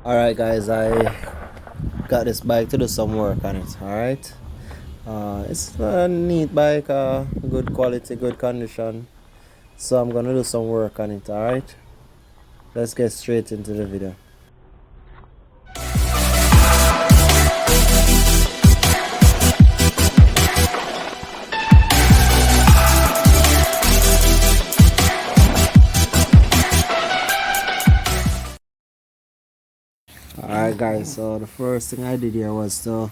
Alright guys, I got this bike to do some work on it. Alright. It's a neat bike, good quality, good condition. So I'm gonna do some work on it, alright? Let's get straight into the video. Alright guys, so the first thing I did here was to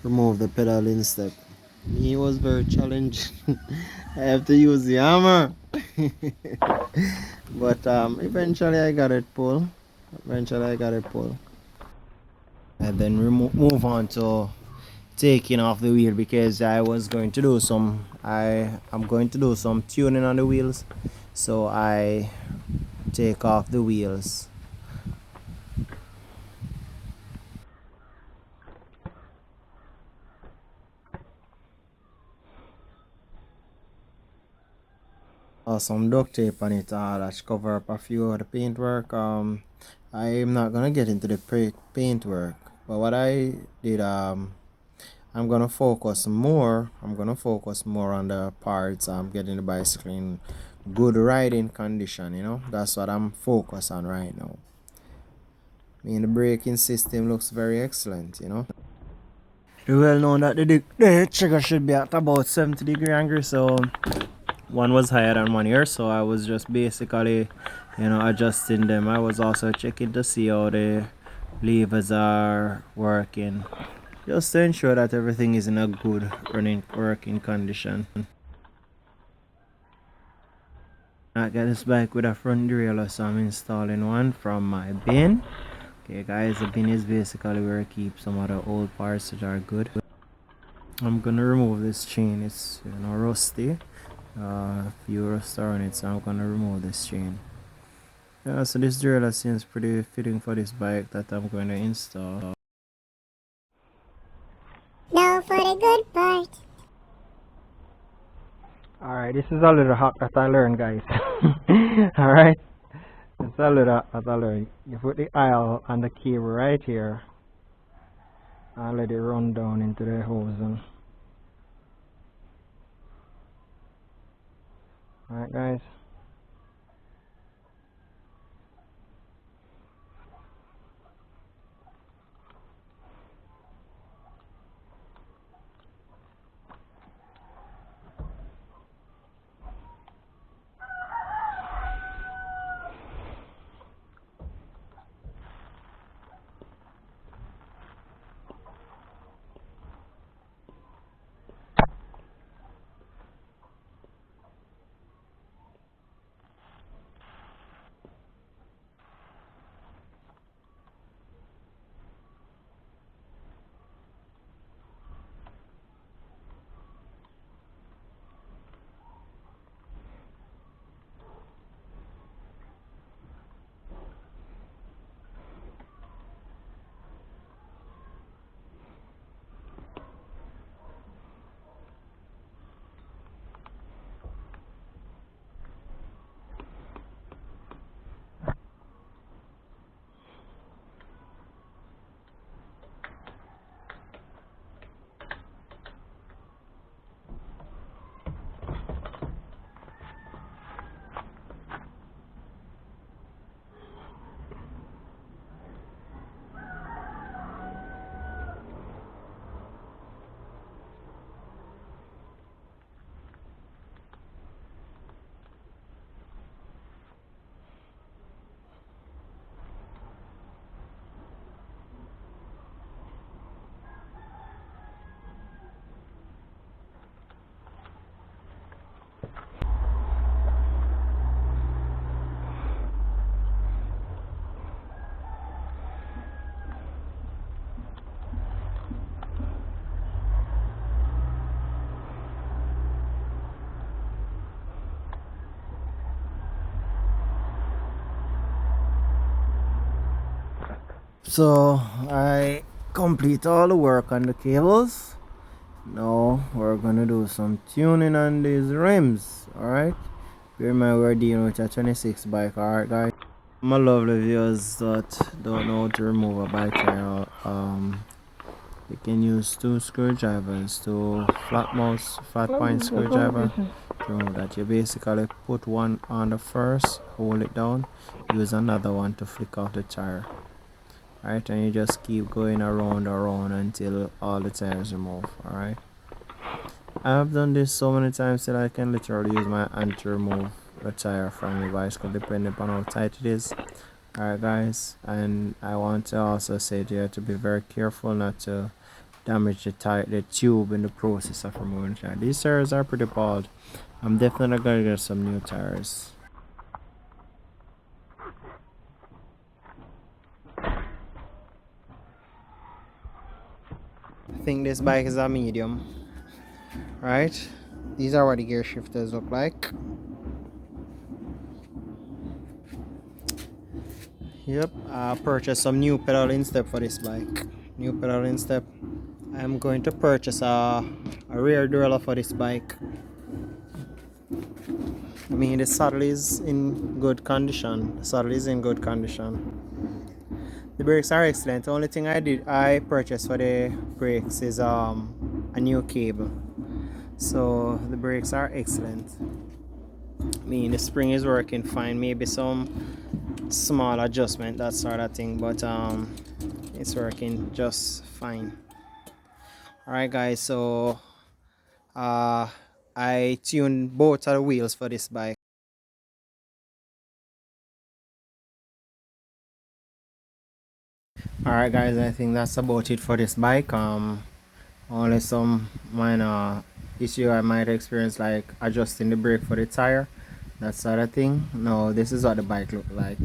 remove the pedal instep. It was very challenging. I have to use the hammer. But eventually I got it pulled. And then move on to taking off the wheel because I was going to do some I'm going to do some tuning on the wheels, so I take off the wheels. Some duct tape on it that cover up a few of the paintwork. I'm not gonna get into the paintwork, but what I did, I'm gonna focus more on the parts. I'm getting the bicycle in good riding condition, that's what I'm focused on right now. I mean, the braking system looks very excellent. It's well known that the trigger should be at about 70-degree angle, so one was higher than one here, so I was just basically, adjusting them. I was also checking to see how the levers are working, just to ensure that everything is in a good working condition. I got this bike with a front derailleur, so I'm installing one from my bin. Okay guys, the bin is basically where I keep some of the old parts that are good. I'm gonna remove this chain. It's rusty, a few rust on it, so I'm gonna remove this chain. Yeah, so this derailleur seems pretty fitting for this bike that I'm going to install. Now for the good part. Alright, this is a little hack that I learned, guys. Alright, it's a little hack that I learned. You put the aisle and the cable right here and let it run down into the hose. Alright, guys. So I complete all the work on the cables. Now we're gonna do some tuning on these rims. Alright, bear in mind we're dealing with a 26 bike. Alright guys. My lovely viewers that don't know how to remove a bike tire, you can use two screwdrivers, two flat point screwdriver to remove that. You basically put one on the first, hold it down, use another one to flick off the tire. Alright, and you just keep going around until all the tires remove. Alright. I've done this so many times that I can literally use my hand to remove the tire from the bicycle depending upon how tight it is. Alright guys, and I want to also say to you to be very careful not to damage the tube in the process of removing the tire. These tires are pretty bald. I'm definitely gonna get some new tires. I think this bike is a medium. Right? These are what the gear shifters look like. Yep, I purchased some new pedal instep for this bike. New pedal instep. I'm going to purchase a rear derailleur for this bike. I mean, the saddle is in good condition. The saddle is in good condition. The brakes are excellent. The only thing I purchased for the brakes is a new cable. So the brakes are excellent. I mean, the spring is working fine. Maybe some small adjustment, that sort of thing, but it's working just fine. All right, guys. So I tuned both of the wheels for this bike. Alright guys, I think that's about it for this bike. Only some minor issue I might experience, like adjusting the brake for the tire, that sort of thing. No, this is what the bike look like.